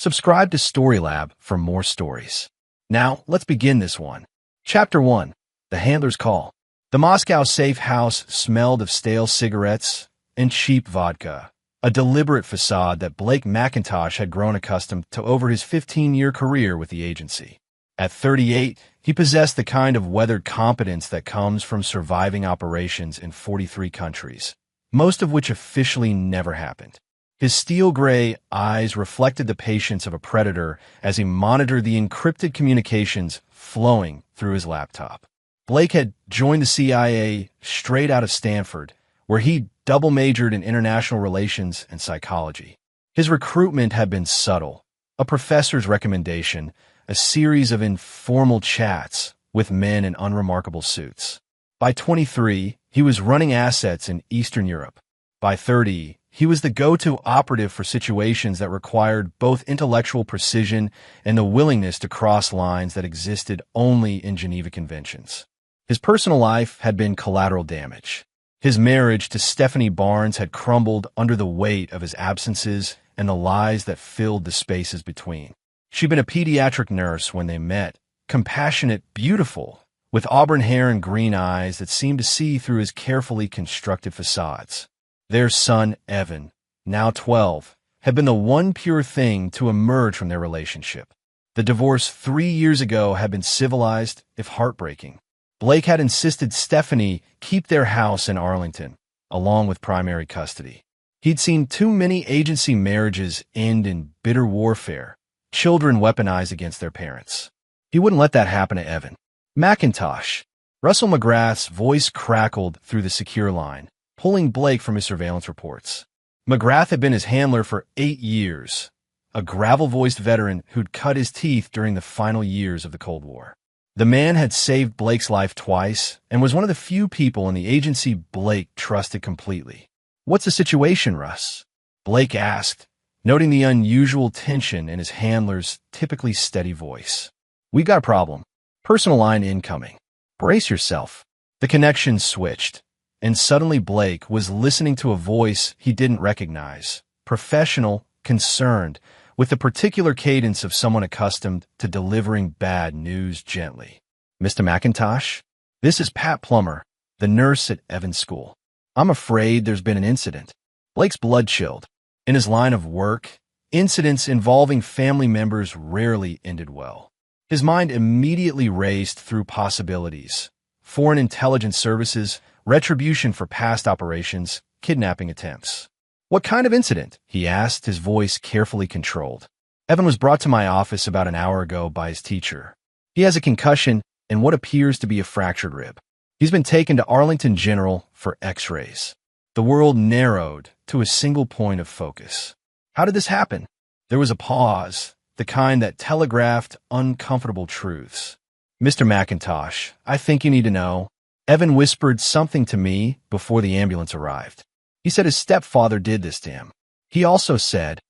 Subscribe to Storylab for more stories. Now, let's begin this one. Chapter 1. The Handler's Call. The Moscow safe house smelled of stale cigarettes and cheap vodka, a deliberate facade that Blake McIntosh had grown accustomed to over his 15-year career with the agency. At 38, he possessed the kind of weathered competence that comes from surviving operations in 43 countries, most of which officially never happened. His steel-gray eyes reflected the patience of a predator as he monitored the encrypted communications flowing through his laptop. Blake had joined the CIA straight out of Stanford, where he double-majored in international relations and psychology. His recruitment had been subtle, a professor's recommendation, a series of informal chats with men in unremarkable suits. By 23, he was running assets in Eastern Europe. By 30, he was the go-to operative for situations that required both intellectual precision and the willingness to cross lines that existed only in Geneva Conventions. His personal life had been collateral damage. His marriage to Stephanie Barnes had crumbled under the weight of his absences and the lies that filled the spaces between. She'd been a pediatric nurse when they met, compassionate, beautiful, with auburn hair and green eyes that seemed to see through his carefully constructed facades. Their son, Evan, now 12, had been the one pure thing to emerge from their relationship. The divorce 3 years ago had been civilized, if heartbreaking. Blake had insisted Stephanie keep their house in Arlington, along with primary custody. He'd seen too many agency marriages end in bitter warfare, children weaponized against their parents. He wouldn't let that happen to Evan. McIntosh. Russell McGrath's voice crackled through the secure line, pulling Blake from his surveillance reports. McGrath had been his handler for 8 years, a gravel-voiced veteran who'd cut his teeth during the final years of the Cold War. The man had saved Blake's life twice and was one of the few people in the agency Blake trusted completely. "What's the situation, Russ?" Blake asked, noting the unusual tension in his handler's typically steady voice. "We got a problem. Personal line incoming. Brace yourself." The connection switched, and suddenly Blake was listening to a voice he didn't recognize, professional, concerned, with the particular cadence of someone accustomed to delivering bad news gently. "Mr. McIntosh, this is Pat Plummer, the nurse at Evan's school. I'm afraid there's been an incident." Blake's blood chilled. In his line of work, incidents involving family members rarely ended well. His mind immediately raced through possibilities: foreign intelligence services, retribution for past operations, kidnapping attempts. "What kind of incident?" he asked, his voice carefully controlled. "Evan was brought to my office about an hour ago by his teacher. He has a concussion and what appears to be a fractured rib. He's been taken to Arlington General for x-rays." The world narrowed to a single point of focus. How did this happen? There was a pause, the kind that telegraphed uncomfortable truths. "Mr. McIntosh, I think you need to know. Evan whispered something to me before the ambulance arrived. He said his stepfather did this to him. He also said,"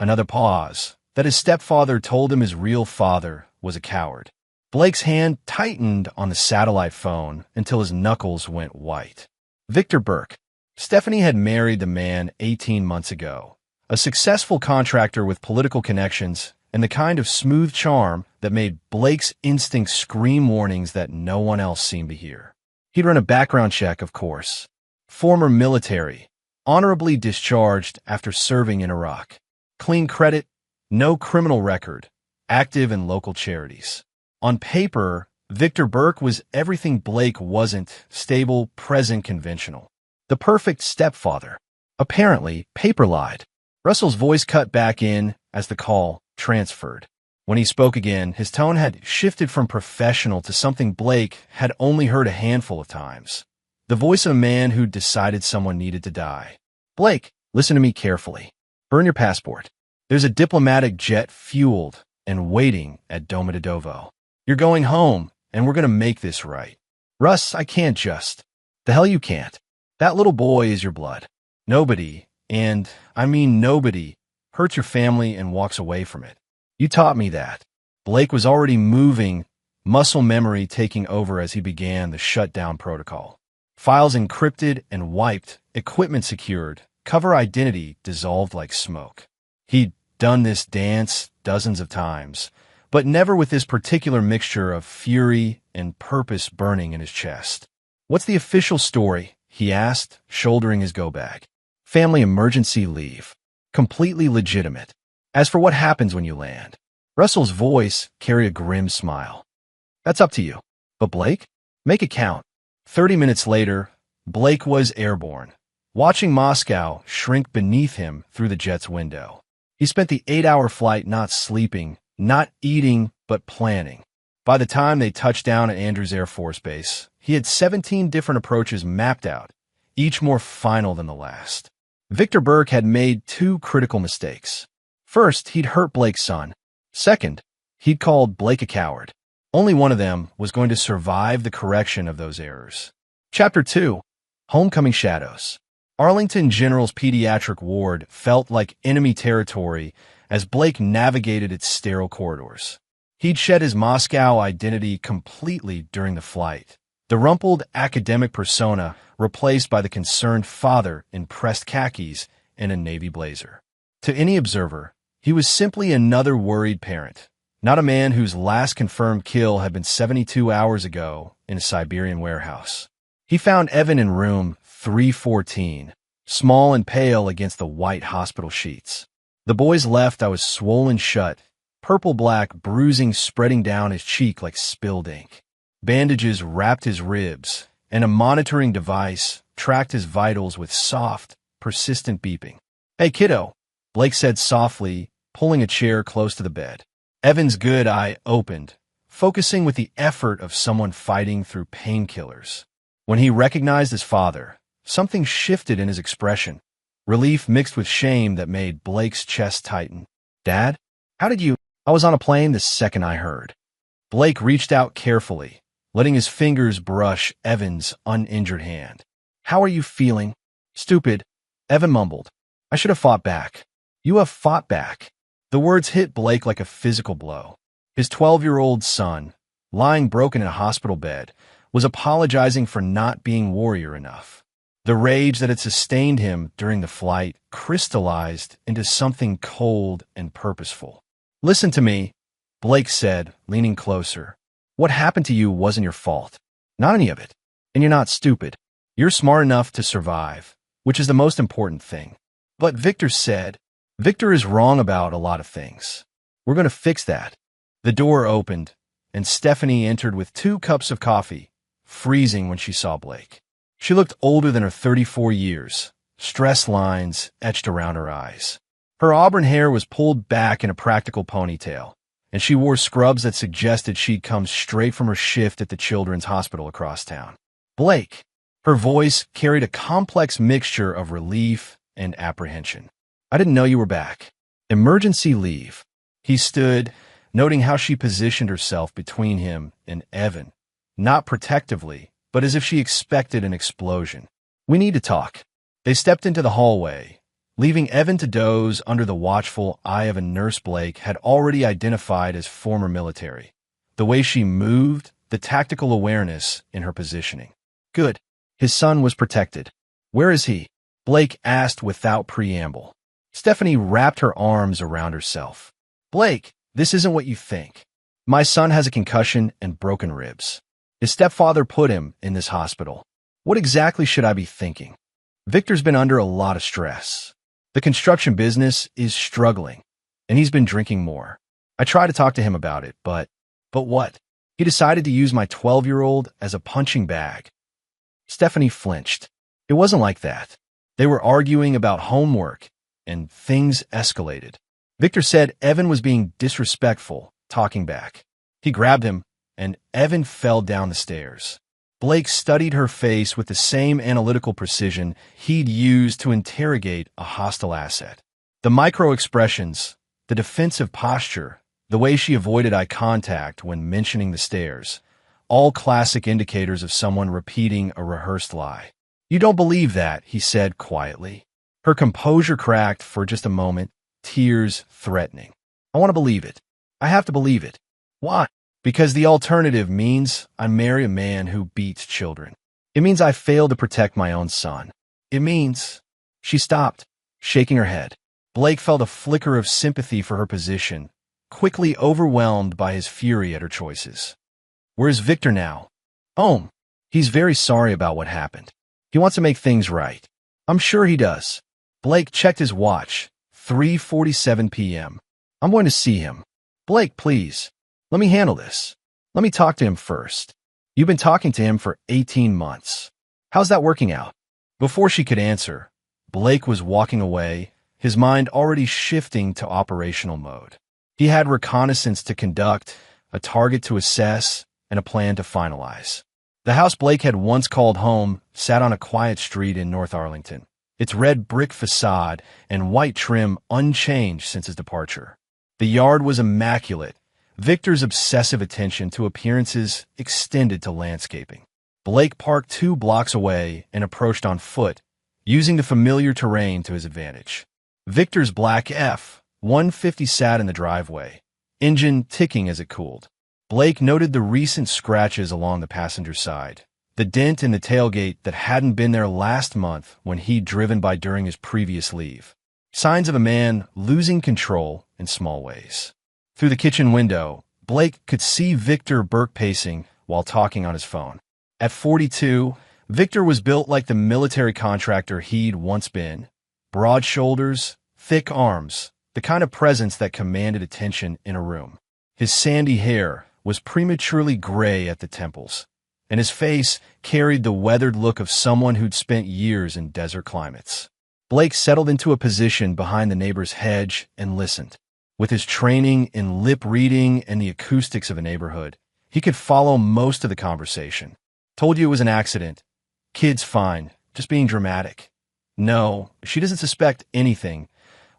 another pause, "that his stepfather told him his real father was a coward." Blake's hand tightened on the satellite phone until his knuckles went white. Victor Burke. Stephanie had married the man 18 months ago, a successful contractor with political connections and the kind of smooth charm that made Blake's instincts scream warnings that no one else seemed to hear. He'd run a background check, of course. Former military, honorably discharged after serving in Iraq. Clean credit, no criminal record, active in local charities. On paper, Victor Burke was everything Blake wasn't: stable, present, conventional. The perfect stepfather. Apparently, paper lied. Russell's voice cut back in as the call transferred. When he spoke again, his tone had shifted from professional to something Blake had only heard a handful of times. The voice of a man who'd decided someone needed to die. "Blake, listen to me carefully. Burn your passport. There's a diplomatic jet fueled and waiting at Domodedovo. You're going home, and we're going to make this right. Russ, I can't just. The hell you can't. That little boy is your blood. Nobody, and I mean nobody, hurts your family and walks away from it. You taught me that." Blake was already moving, muscle memory taking over as he began the shutdown protocol. Files encrypted and wiped, equipment secured, cover identity dissolved like smoke. He'd done this dance dozens of times, but never with this particular mixture of fury and purpose burning in his chest. "What's the official story?" he asked, shouldering his go-bag. "Family emergency leave. Completely legitimate. As for what happens when you land." Russell's voice carried a grim smile. "That's up to you. But Blake? Make it count." 30 minutes later, Blake was airborne, watching Moscow shrink beneath him through the jet's window. He spent the 8-hour flight not sleeping, not eating, but planning. By the time they touched down at Andrews Air Force Base, he had 17 different approaches mapped out, each more final than the last. Victor Burke had made 2 critical mistakes. First, he'd hurt Blake's son. Second, he'd called Blake a coward. Only one of them was going to survive the correction of those errors. Chapter 2. Homecoming Shadows. Arlington General's pediatric ward felt like enemy territory as Blake navigated its sterile corridors. He'd shed his Moscow identity completely during the flight. The rumpled academic persona replaced by the concerned father in pressed khakis and a navy blazer. To any observer, he was simply another worried parent, not a man whose last confirmed kill had been 72 hours ago in a Siberian warehouse. He found Evan in room 314, small and pale against the white hospital sheets. The boy's left eye was swollen shut, purple-black bruising spreading down his cheek like spilled ink. Bandages wrapped his ribs, and a monitoring device tracked his vitals with soft, persistent beeping. "Hey, kiddo," Blake said softly, pulling a chair close to the bed. Evan's good eye opened, focusing with the effort of someone fighting through painkillers. When he recognized his father, something shifted in his expression, relief mixed with shame that made Blake's chest tighten. "Dad? How did you—" "I was on a plane the second I heard." Blake reached out carefully, letting his fingers brush Evan's uninjured hand. "How are you feeling?" "Stupid," Evan mumbled. "I should have fought back." "You have fought back." The words hit Blake like a physical blow. His 12-year-old son, lying broken in a hospital bed, was apologizing for not being warrior enough. The rage that had sustained him during the flight crystallized into something cold and purposeful. "Listen to me," Blake said, leaning closer. "What happened to you wasn't your fault. Not any of it. And you're not stupid. You're smart enough to survive, which is the most important thing." "But Victor said—" "Victor is wrong about a lot of things. We're going to fix that." The door opened, and Stephanie entered with 2 cups of coffee, freezing when she saw Blake. She looked older than her 34 years, stress lines etched around her eyes. Her auburn hair was pulled back in a practical ponytail, and she wore scrubs that suggested she'd come straight from her shift at the children's hospital across town. "Blake." Her voice carried a complex mixture of relief and apprehension. "I didn't know you were back." "Emergency leave." He stood, noting how she positioned herself between him and Evan, not protectively, but as if she expected an explosion. "We need to talk." They stepped into the hallway, leaving Evan to doze under the watchful eye of a nurse Blake had already identified as former military. The way she moved, the tactical awareness in her positioning. "Good." His son was protected. "Where is he?" Blake asked without preamble. Stephanie wrapped her arms around herself. "Blake, this isn't what you think. My son has a concussion and broken ribs. His stepfather put him in this hospital. What exactly should I be thinking? Victor's been under a lot of stress. The construction business is struggling, and he's been drinking more. I tried to talk to him about it, but what? He decided to use my 12-year-old as a punching bag." Stephanie flinched. It wasn't like that. They were arguing about homework, and things escalated. Victor said Evan was being disrespectful, talking back. He grabbed him, and Evan fell down the stairs. Blake studied her face with the same analytical precision he'd used to interrogate a hostile asset. The micro-expressions, the defensive posture, the way she avoided eye contact when mentioning the stairs, all classic indicators of someone repeating a rehearsed lie. "You don't believe that," he said quietly. Her composure cracked for just a moment, tears threatening. "I want to believe it. I have to believe it." "Why?" "Because the alternative means I marry a man who beats children. It means I fail to protect my own son. It means—" She stopped, shaking her head. Blake felt a flicker of sympathy for her position, quickly overwhelmed by his fury at her choices. "Where's Victor now?" "Home. He's very sorry about what happened. He wants to make things right." "I'm sure he does." Blake checked his watch. 3:47 p.m. "I'm going to see him." "Blake, please. Let me handle this. Let me talk to him first. You've been talking to him for 18 months. How's that working out?" Before she could answer, Blake was walking away, his mind already shifting to operational mode. He had reconnaissance to conduct, a target to assess, and a plan to finalize. The house Blake had once called home sat on a quiet street in North Arlington, its red brick facade and white trim unchanged since his departure. The yard was immaculate. Victor's obsessive attention to appearances extended to landscaping. Blake parked 2 blocks away and approached on foot, using the familiar terrain to his advantage. Victor's black F-150 sat in the driveway, engine ticking as it cooled. Blake noted the recent scratches along the passenger side, the dent in the tailgate that hadn't been there last month when he'd driven by during his previous leave. Signs of a man losing control in small ways. Through the kitchen window, Blake could see Victor Burke pacing while talking on his phone. At 42, Victor was built like the military contractor he'd once been. Broad shoulders, thick arms, the kind of presence that commanded attention in a room. His sandy hair was prematurely gray at the temples, and his face carried the weathered look of someone who'd spent years in desert climates. Blake settled into a position behind the neighbor's hedge and listened. With his training in lip reading and the acoustics of a neighborhood, he could follow most of the conversation. "Told you it was an accident. Kid's fine, just being dramatic." "No, she doesn't suspect anything.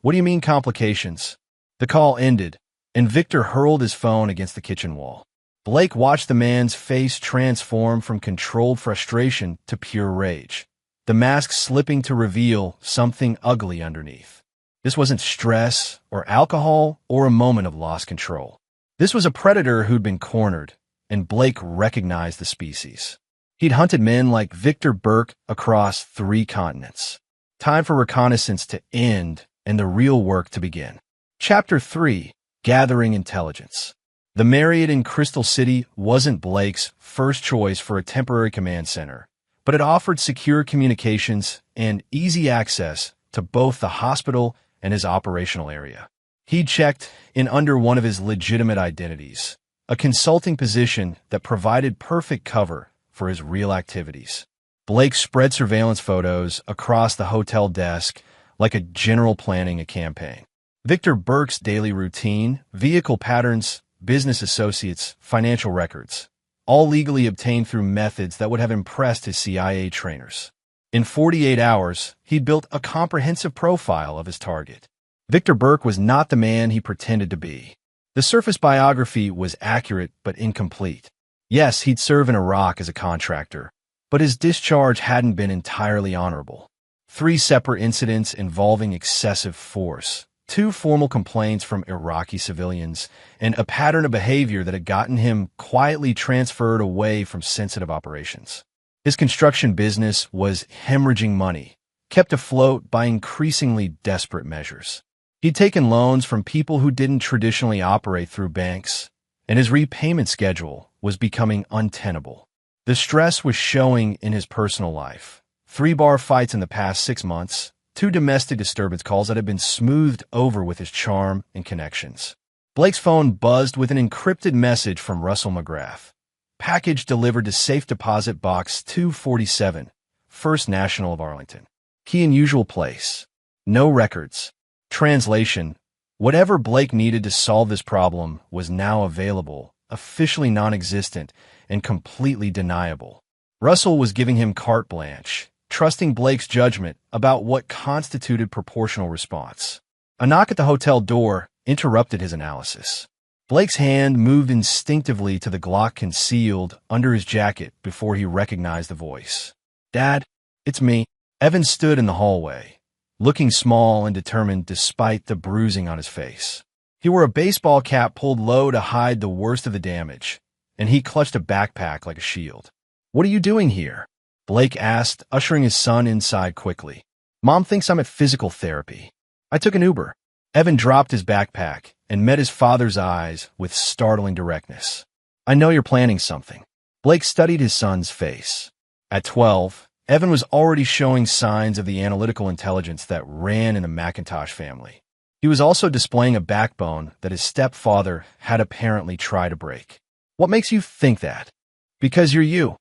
What do you mean complications?" The call ended, and Victor hurled his phone against the kitchen wall. Blake watched the man's face transform from controlled frustration to pure rage, the mask slipping to reveal something ugly underneath. This wasn't stress or alcohol or a moment of lost control. This was a predator who'd been cornered, and Blake recognized the species. He'd hunted men like Victor Burke across 3 continents. Time for reconnaissance to end and the real work to begin. Chapter 3. Gathering Intelligence. The Marriott in Crystal City wasn't Blake's first choice for a temporary command center, but it offered secure communications and easy access to both the hospital and his operational area. He'd checked in under one of his legitimate identities, a consulting position that provided perfect cover for his real activities. Blake spread surveillance photos across the hotel desk like a general planning a campaign. Victor Burke's daily routine, vehicle patterns, business associates, financial records, all legally obtained through methods that would have impressed his CIA trainers. In 48 hours, he'd built a comprehensive profile of his target. Victor Burke was not the man he pretended to be. The surface biography was accurate but incomplete. Yes, he'd served in Iraq as a contractor, but his discharge hadn't been entirely honorable. 3 separate incidents involving excessive force, 2 formal complaints from Iraqi civilians, and a pattern of behavior that had gotten him quietly transferred away from sensitive operations. His construction business was hemorrhaging money, kept afloat by increasingly desperate measures. He'd taken loans from people who didn't traditionally operate through banks, and his repayment schedule was becoming untenable. The stress was showing in his personal life. 3 bar fights in the past 6 months, 2 domestic disturbance calls that had been smoothed over with his charm and connections. Blake's phone buzzed with an encrypted message from Russell McGrath. Package delivered to Safe Deposit Box 247, First National of Arlington. Key in usual place. No records. Translation: whatever Blake needed to solve this problem was now available, officially non-existent, and completely deniable. Russell was giving him carte blanche, trusting Blake's judgment about what constituted proportional response. A knock at the hotel door interrupted his analysis. Blake's hand moved instinctively to the Glock concealed under his jacket before he recognized the voice. "Dad, it's me." Evan stood in the hallway, looking small and determined despite the bruising on his face. He wore a baseball cap pulled low to hide the worst of the damage, and he clutched a backpack like a shield. "What are you doing here?" Blake asked, ushering his son inside quickly. "Mom thinks I'm at physical therapy. I took an Uber." Evan dropped his backpack and met his father's eyes with startling directness. "I know you're planning something." Blake studied his son's face. At 12, Evan was already showing signs of the analytical intelligence that ran in the McIntosh family. He was also displaying a backbone that his stepfather had apparently tried to break. "What makes you think that?" "Because you're you,"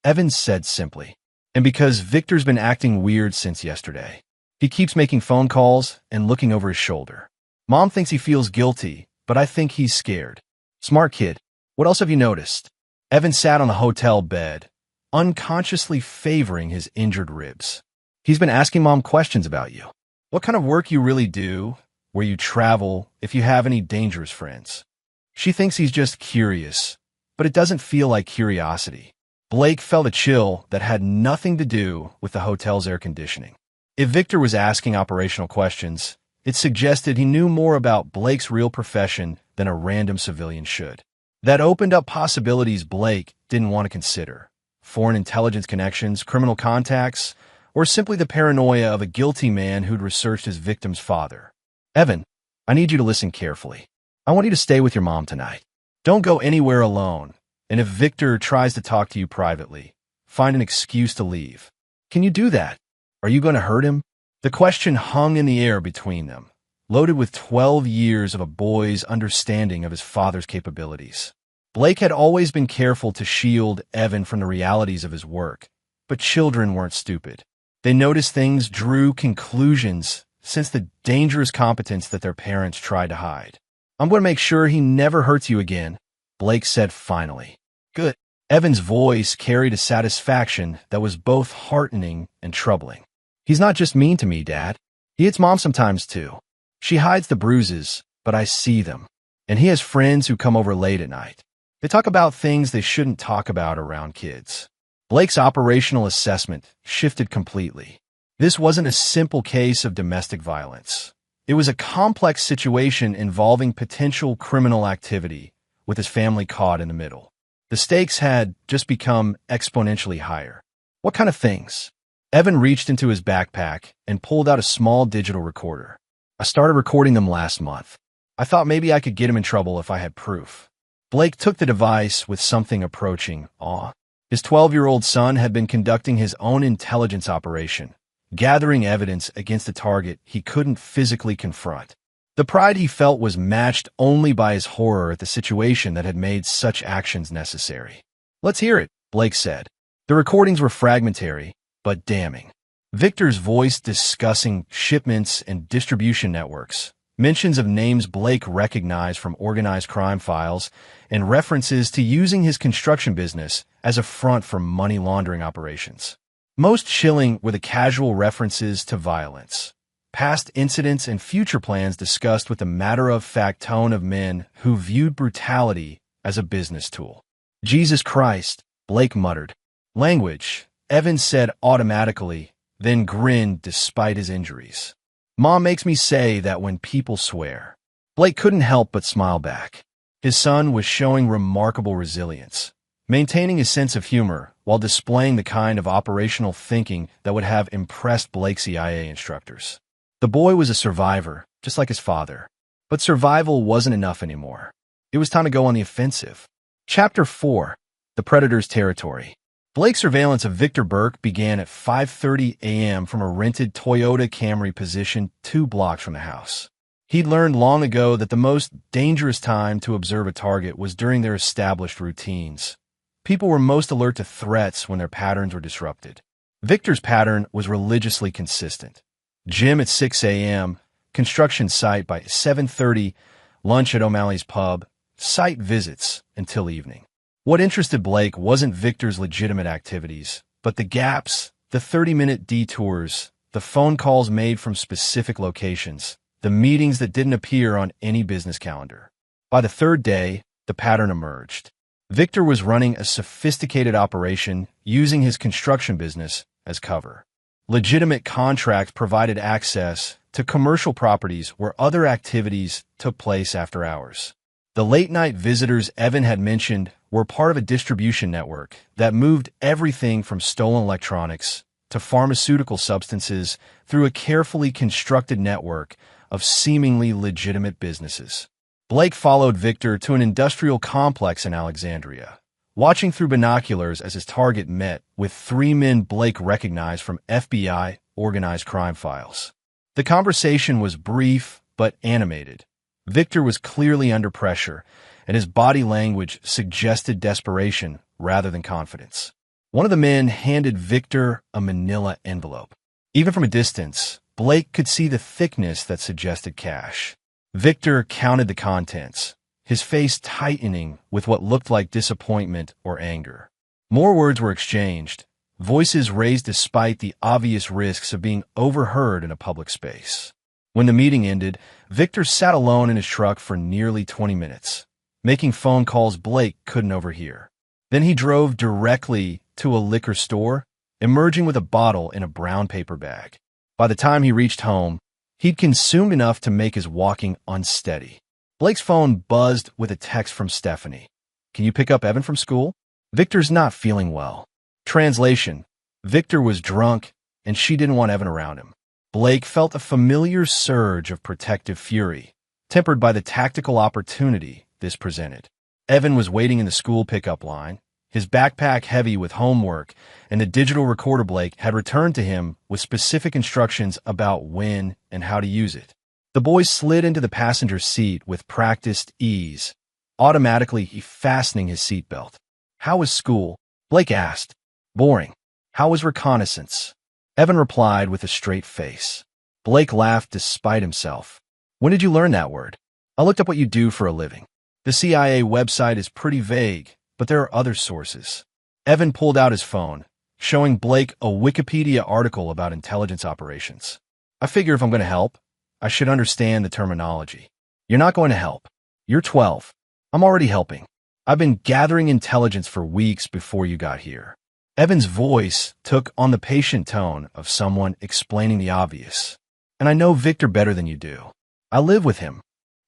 Evan said simply. "And because Victor's been acting weird since yesterday. He keeps making phone calls and looking over his shoulder. Mom thinks he feels guilty, but I think he's scared." "Smart kid. What else have you noticed?" Evan sat on the hotel bed, unconsciously favoring his injured ribs. "He's been asking Mom questions about you. What kind of work you really do, where you travel, if you have any dangerous friends. She thinks he's just curious, but it doesn't feel like curiosity." Blake felt a chill that had nothing to do with the hotel's air conditioning. If Victor was asking operational questions, it suggested he knew more about Blake's real profession than a random civilian should. That opened up possibilities Blake didn't want to consider: foreign intelligence connections, criminal contacts, or simply the paranoia of a guilty man who'd researched his victim's father. "Evan, I need you to listen carefully. I want you to stay with your mom tonight. Don't go anywhere alone, and if Victor tries to talk to you privately, find an excuse to leave. Can you do that? Are you going to hurt him?" The question hung in the air between them, loaded with 12 years of a boy's understanding of his father's capabilities. Blake had always been careful to shield Evan from the realities of his work, but children weren't stupid. They noticed things, drew conclusions, sensed the dangerous competence that their parents tried to hide. "I'm going to make sure he never hurts you again," Blake said finally. "Good." Evan's voice carried a satisfaction that was both heartening and troubling. "He's not just mean to me, Dad. He hits Mom sometimes, too. She hides the bruises, but I see them. And he has friends who come over late at night. They talk about things they shouldn't talk about around kids." Blake's operational assessment shifted completely. This wasn't a simple case of domestic violence. It was a complex situation involving potential criminal activity, with his family caught in the middle. The stakes had just become exponentially higher. "What kind of things?" Evan reached into his backpack and pulled out a small digital recorder. "I started recording them last month. I thought maybe I could get him in trouble if I had proof." Blake took the device with something approaching awe. His 12-year-old son had been conducting his own intelligence operation, gathering evidence against a target he couldn't physically confront. The pride he felt was matched only by his horror at the situation that had made such actions necessary. "Let's hear it," Blake said. The recordings were fragmentary, but damning. Victor's voice discussing shipments and distribution networks, mentions of names Blake recognized from organized crime files, and references to using his construction business as a front for money laundering operations. Most chilling were the casual references to violence, past incidents and future plans discussed with the matter-of-fact tone of men who viewed brutality as a business tool. "Jesus Christ," Blake muttered. "Language," Evan said automatically, then grinned despite his injuries. "Mom makes me say that when people swear." Blake couldn't help but smile back. His son was showing remarkable resilience, maintaining his sense of humor while displaying the kind of operational thinking that would have impressed Blake's CIA instructors. The boy was a survivor, just like his father. But survival wasn't enough anymore. It was time to go on the offensive. Chapter 4: The Predator's Territory. Blake's surveillance of Victor Burke began at 5:30 a.m. from a rented Toyota Camry positioned 2 blocks from the house. He'd learned long ago that the most dangerous time to observe a target was during their established routines. People were most alert to threats when their patterns were disrupted. Victor's pattern was religiously consistent. Gym at 6 a.m., construction site by 7:30, lunch at O'Malley's pub, site visits until evening. What interested Blake wasn't Victor's legitimate activities, but the gaps, the 30-minute detours, the phone calls made from specific locations, the meetings that didn't appear on any business calendar. By the 3rd day, the pattern emerged. Victor was running a sophisticated operation using his construction business as cover. Legitimate contracts provided access to commercial properties where other activities took place after hours. The late-night visitors Evan had mentioned were part of a distribution network that moved everything from stolen electronics to pharmaceutical substances through a carefully constructed network of seemingly legitimate businesses. Blake followed Victor to an industrial complex in Alexandria, watching through binoculars as his target met with three men Blake recognized from FBI organized crime files. The conversation was brief but animated. Victor was clearly under pressure, and his body language suggested desperation rather than confidence. One of the men handed Victor a manila envelope. Even from a distance, Blake could see the thickness that suggested cash. Victor counted the contents, his face tightening with what looked like disappointment or anger. More words were exchanged, voices raised despite the obvious risks of being overheard in a public space. When the meeting ended, Victor sat alone in his truck for nearly 20 minutes, making phone calls Blake couldn't overhear. Then he drove directly to a liquor store, emerging with a bottle in a brown paper bag. By the time he reached home, he'd consumed enough to make his walking unsteady. Blake's phone buzzed with a text from Stephanie. "Can you pick up Evan from school? Victor's not feeling well." Translation: Victor was drunk, and she didn't want Evan around him. Blake felt a familiar surge of protective fury, tempered by the tactical opportunity this presented. Evan was waiting in the school pickup line, his backpack heavy with homework, and the digital recorder Blake had returned to him with specific instructions about when and how to use it. The boy slid into the passenger seat with practiced ease, automatically fastening his seatbelt. "How was school?" Blake asked. "Boring." "How was reconnaissance?" Evan replied with a straight face. Blake laughed despite himself. "When did you learn that word?" "I looked up what you do for a living." "The CIA website is pretty vague, but there are other sources." Evan pulled out his phone, showing Blake a Wikipedia article about intelligence operations. "I figure if I'm going to help, I should understand the terminology." "You're not going to help. You're 12. I'm already helping. I've been gathering intelligence for weeks before you got here." Evan's voice took on the patient tone of someone explaining the obvious. "And I know Victor better than you do. I live with him."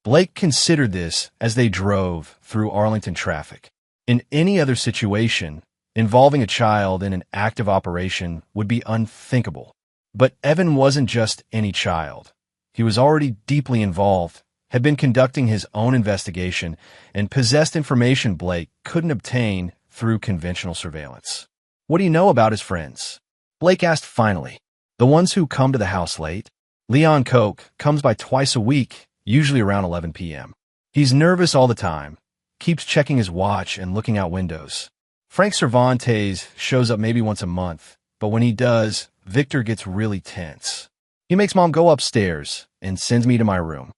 Blake considered this as they drove through Arlington traffic. In any other situation, involving a child in an active operation would be unthinkable. But Evan wasn't just any child. He was already deeply involved, had been conducting his own investigation, and possessed information Blake couldn't obtain through conventional surveillance. "What do you know about his friends?" Blake asked finally. "The ones who come to the house late. Leon Koch comes by twice a week, usually around 11 p.m. He's nervous all the time, keeps checking his watch and looking out windows. Frank Cervantes shows up maybe once a month, but when he does, Victor gets really tense. He makes Mom go upstairs and sends me to my room."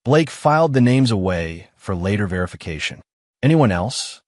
Blake filed the names away for later verification. "Anyone else?"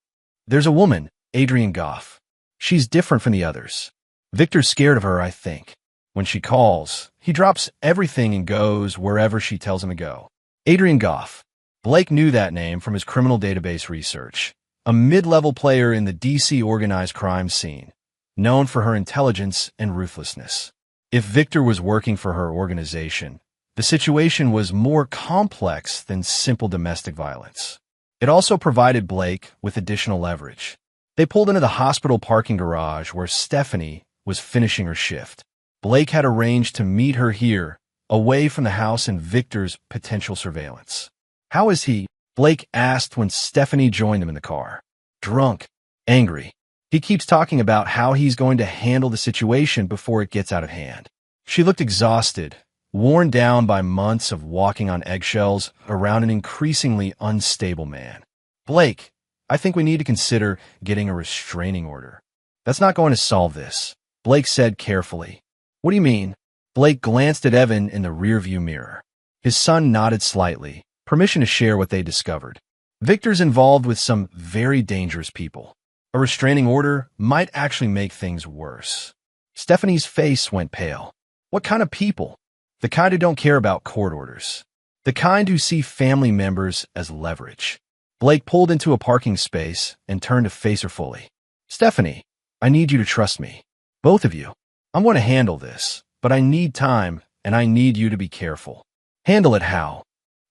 "There's a woman, Adrienne Goff. She's different from the others. Victor's scared of her, I think. When she calls, he drops everything and goes wherever she tells him to go." Adrienne Goff. Blake knew that name from his criminal database research. A mid-level player in the DC organized crime scene, known for her intelligence and ruthlessness. If Victor was working for her organization, the situation was more complex than simple domestic violence. It also provided Blake with additional leverage. They pulled into the hospital parking garage where Stephanie was finishing her shift. Blake had arranged to meet her here, away from the house and Victor's potential surveillance. "How is he?" Blake asked when Stephanie joined him in the car. "Drunk. Angry. He keeps talking about how he's going to handle the situation before it gets out of hand." She looked exhausted, worn down by months of walking on eggshells around an increasingly unstable man. "Blake, I think we need to consider getting a restraining order." "That's not going to solve this," Blake said carefully. "What do you mean?" Blake glanced at Evan in the rearview mirror. His son nodded slightly, permission to share what they discovered. "Victor's involved with some very dangerous people. A restraining order might actually make things worse." Stephanie's face went pale. "What kind of people?" "The kind who don't care about court orders. The kind who see family members as leverage." Blake pulled into a parking space and turned to face her fully. "Stephanie, I need you to trust me. Both of you. I'm going to handle this, but I need time, and I need you to be careful." "Handle it how?"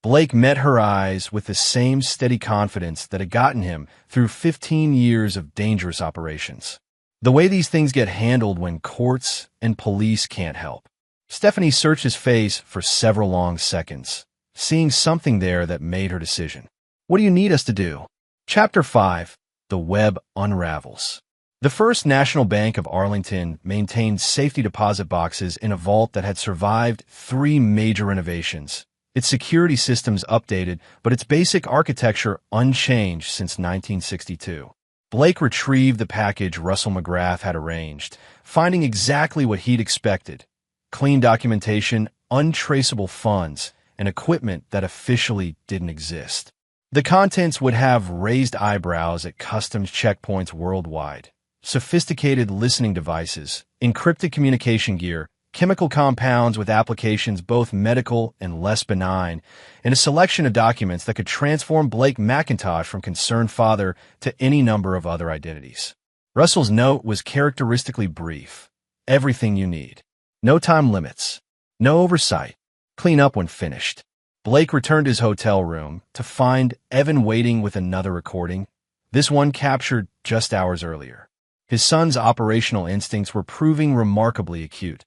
Blake met her eyes with the same steady confidence that had gotten him through 15 years of dangerous operations. "The way these things get handled when courts and police can't help." Stephanie searched his face for several long seconds, seeing something there that made her decision. What do you need us to do? Chapter 5. The Web Unravels. The First National Bank of Arlington maintained safety deposit boxes in a vault that had survived 3 major renovations. Its security systems updated, but its basic architecture unchanged since 1962. Blake retrieved the package Russell McGrath had arranged, finding exactly what he'd expected: clean documentation, untraceable funds, and equipment that officially didn't exist. The contents would have raised eyebrows at customs checkpoints worldwide, sophisticated listening devices, encrypted communication gear, chemical compounds with applications both medical and less benign, and a selection of documents that could transform Blake McIntosh from concerned father to any number of other identities. Russell's note was characteristically brief. Everything you need. No time limits. No oversight. Clean up when finished. Blake returned to his hotel room to find Evan waiting with another recording, this one captured just hours earlier. His son's operational instincts were proving remarkably acute.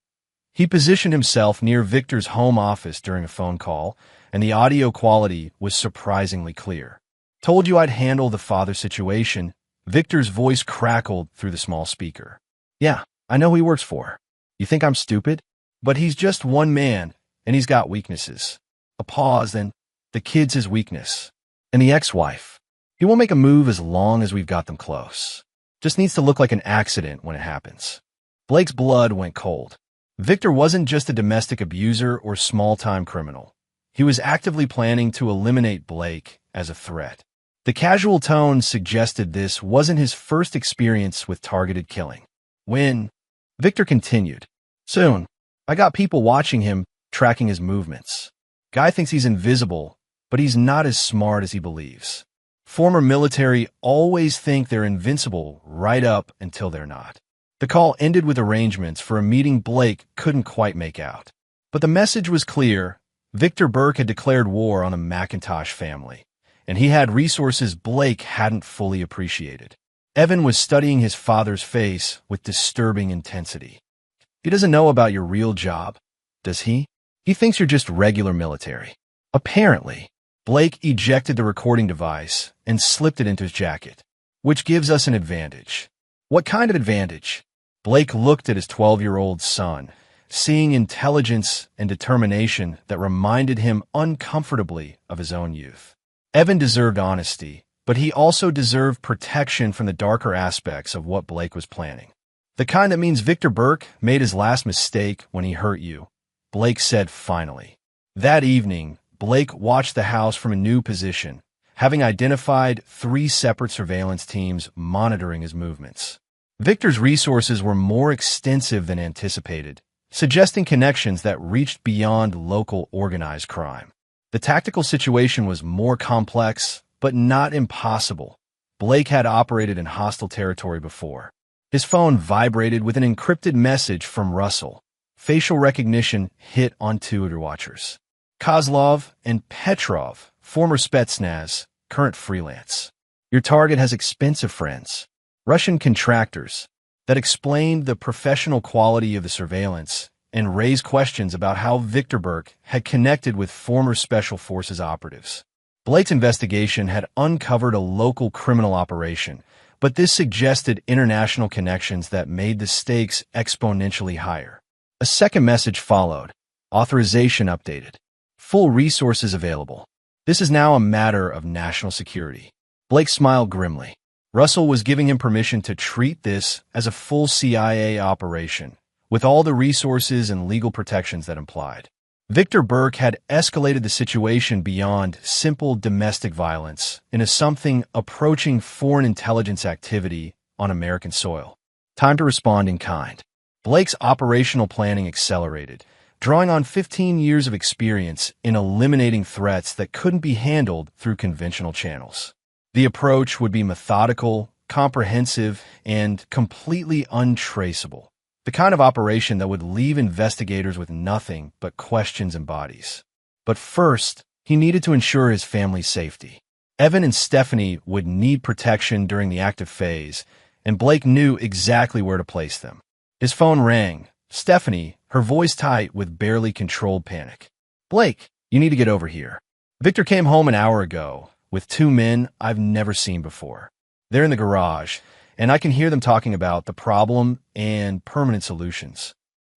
He positioned himself near Victor's home office during a phone call, and the audio quality was surprisingly clear. Told you I'd handle the father situation. Victor's voice crackled through the small speaker. Yeah, I know who he works for. You think I'm stupid? But he's just one man, and he's got weaknesses. A pause, then the kid's his weakness. And the ex-wife. He won't make a move as long as we've got them close. Just needs to look like an accident when it happens. Blake's blood went cold. Victor wasn't just a domestic abuser or small-time criminal. He was actively planning to eliminate Blake as a threat. The casual tone suggested this wasn't his first experience with targeted killing. When Victor continued, soon, I got people watching him, tracking his movements. Guy thinks he's invisible, but he's not as smart as he believes. Former military always think they're invincible right up until they're not. The call ended with arrangements for a meeting Blake couldn't quite make out. But the message was clear. Victor Burke had declared war on the McIntosh family, and he had resources Blake hadn't fully appreciated. Evan was studying his father's face with disturbing intensity. He doesn't know about your real job, does he? He thinks you're just regular military. Apparently. Blake ejected the recording device and slipped it into his jacket, which gives us an advantage. What kind of advantage? Blake looked at his 12-year-old son, seeing intelligence and determination that reminded him uncomfortably of his own youth. Evan deserved honesty, but he also deserved protection from the darker aspects of what Blake was planning. The kind that means Victor Burke made his last mistake when he hurt you, Blake said finally. That evening, Blake watched the house from a new position, having identified 3 separate surveillance teams monitoring his movements. Victor's resources were more extensive than anticipated, suggesting connections that reached beyond local organized crime. The tactical situation was more complex, but not impossible. Blake had operated in hostile territory before. His phone vibrated with an encrypted message from Russell. Facial recognition hit on 2 of your watchers. Kozlov and Petrov, former Spetsnaz, current freelance. Your target has expensive friends, Russian contractors, that explained the professional quality of the surveillance and raised questions about how Victor Burke had connected with former Special Forces operatives. Blake's investigation had uncovered a local criminal operation, but this suggested international connections that made the stakes exponentially higher. A second message followed. Authorization updated. Full resources available. This is now a matter of national security. Blake smiled grimly. Russell was giving him permission to treat this as a full CIA operation, with all the resources and legal protections that implied. Victor Burke had escalated the situation beyond simple domestic violence into something approaching foreign intelligence activity on American soil. Time to respond in kind. Blake's operational planning accelerated, drawing on 15 years of experience in eliminating threats that couldn't be handled through conventional channels. The approach would be methodical, comprehensive, and completely untraceable. The kind of operation that would leave investigators with nothing but questions and bodies. But first, he needed to ensure his family's safety. Evan and Stephanie would need protection during the active phase, and Blake knew exactly where to place them. His phone rang. Stephanie, her voice tight with barely controlled panic. "Blake, you need to get over here. Victor came home an hour ago with two men I've never seen before. They're in the garage, and I can hear them talking about the problem and permanent solutions.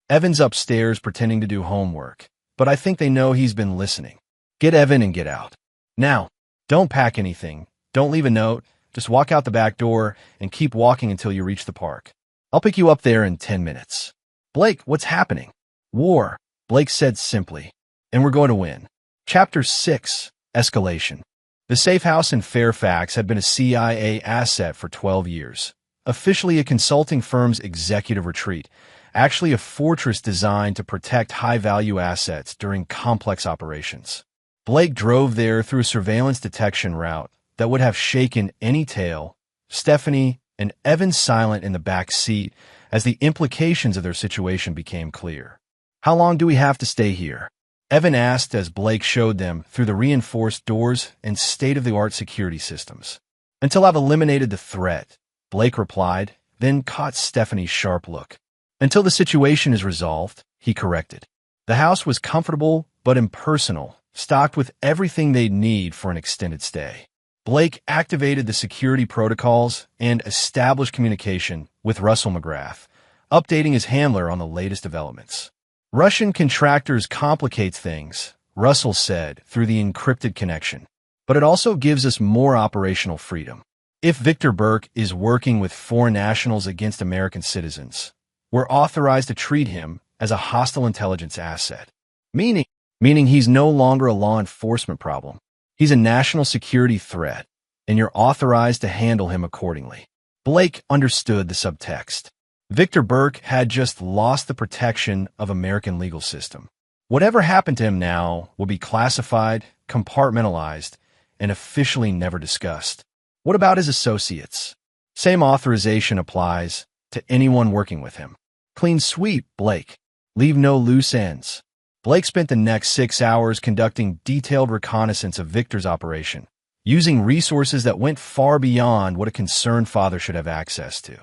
Evan's upstairs pretending to do homework, but I think they know he's been listening. Get Evan and get out. Now, don't pack anything. Don't leave a note. Just walk out the back door and keep walking until you reach the park. I'll pick you up there in 10 minutes. Blake, what's happening? War, Blake said simply. And we're going to win. Chapter 6, Escalation. The safe house in Fairfax had been a CIA asset for 12 years. Officially a consulting firm's executive retreat, actually a fortress designed to protect high-value assets during complex operations. Blake drove there through a surveillance detection route that would have shaken any tail, Stephanie and Evan silent in the back seat as the implications of their situation became clear. "How long do we have to stay here?" Evan asked as Blake showed them through the reinforced doors and state-of-the-art security systems. "Until I've eliminated the threat," Blake replied, then caught Stephanie's sharp look. "Until the situation is resolved," he corrected. The house was comfortable but impersonal, stocked with everything they'd need for an extended stay. Blake activated the security protocols and established communication with Russell McGrath, updating his handler on the latest developments. "Russian contractors complicates things," Russell said through the encrypted connection, "but it also gives us more operational freedom. If Victor Burke is working with foreign nationals against American citizens, we're authorized to treat him as a hostile intelligence asset. Meaning he's no longer a law enforcement problem. He's a national security threat, and you're authorized to handle him accordingly." Blake understood the subtext. Victor Burke had just lost the protection of American legal system. Whatever happened to him now will be classified, compartmentalized, and officially never discussed. What about his associates? Same authorization applies to anyone working with him. Clean sweep, Blake. Leave no loose ends. Blake spent the next 6 hours conducting detailed reconnaissance of Victor's operation, using resources that went far beyond what a concerned father should have access to.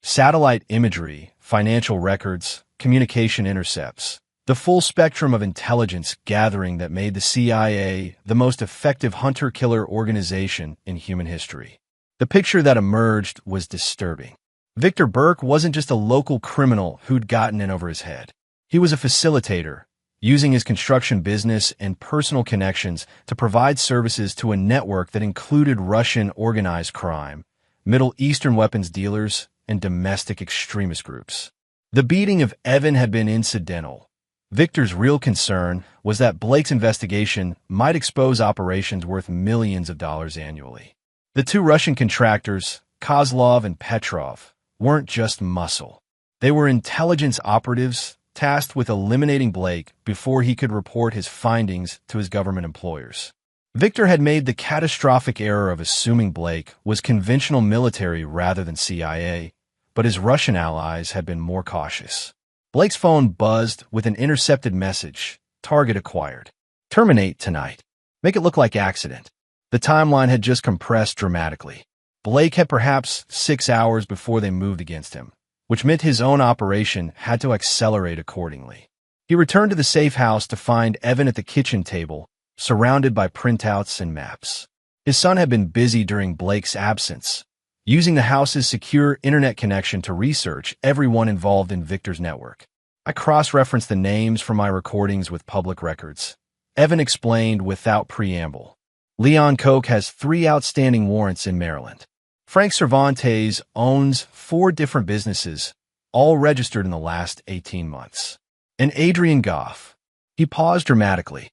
Satellite imagery, financial records, communication intercepts, the full spectrum of intelligence gathering that made the CIA the most effective hunter-killer organization in human history. The picture that emerged was disturbing. Victor Burke wasn't just a local criminal who'd gotten in over his head. He was a facilitator, using his construction business and personal connections to provide services to a network that included Russian organized crime, Middle Eastern weapons dealers, and domestic extremist groups. The beating of Evan had been incidental. Victor's real concern was that Blake's investigation might expose operations worth millions of dollars annually. The two Russian contractors, Kozlov and Petrov, weren't just muscle. They were intelligence operatives tasked with eliminating Blake before he could report his findings to his government employers. Victor had made the catastrophic error of assuming Blake was conventional military rather than CIA, but his Russian allies had been more cautious. Blake's phone buzzed with an intercepted message. Target acquired. Terminate tonight. Make it look like accident. The timeline had just compressed dramatically. Blake had perhaps 6 hours before they moved against him, which meant his own operation had to accelerate accordingly. He returned to the safe house to find Evan at the kitchen table, surrounded by printouts and maps. His son had been busy during Blake's absence, using the house's secure internet connection to research everyone involved in Victor's network. "I cross-referenced the names from my recordings with public records," Evan explained without preamble. "Leon Koch has 3 outstanding warrants in Maryland. Frank Cervantes owns 4 different businesses, all registered in the last 18 months. And Adrian Goff." He paused dramatically.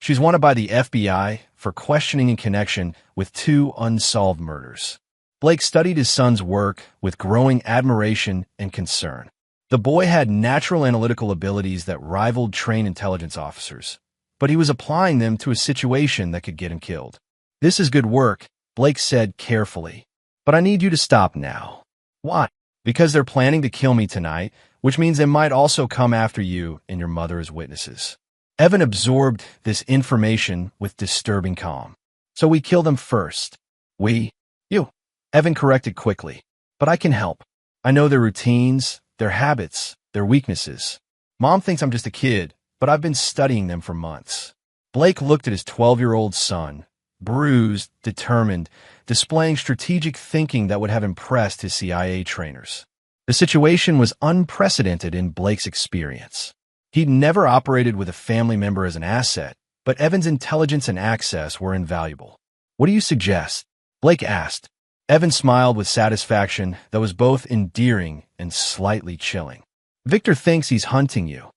"She's wanted by the FBI for questioning in connection with 2 unsolved murders." Blake studied his son's work with growing admiration and concern. The boy had natural analytical abilities that rivaled trained intelligence officers, but he was applying them to a situation that could get him killed. "This is good work," Blake said carefully, "but I need you to stop now." "Why?" "Because they're planning to kill me tonight, which means they might also come after you and your mother as witnesses." Evan absorbed this information with disturbing calm. "So we kill them first." "We?" "You." Evan corrected quickly. "But I can help. I know their routines, their habits, their weaknesses. Mom thinks I'm just a kid, but I've been studying them for months. Blake looked at his 12-year-old son, bruised, determined, displaying strategic thinking that would have impressed his CIA trainers. The situation was unprecedented in Blake's experience. He'd never operated with a family member as an asset, but Evan's intelligence and access were invaluable. "What do you suggest?" Blake asked. Evan smiled with satisfaction that was both endearing and slightly chilling. "Victor thinks he's hunting you,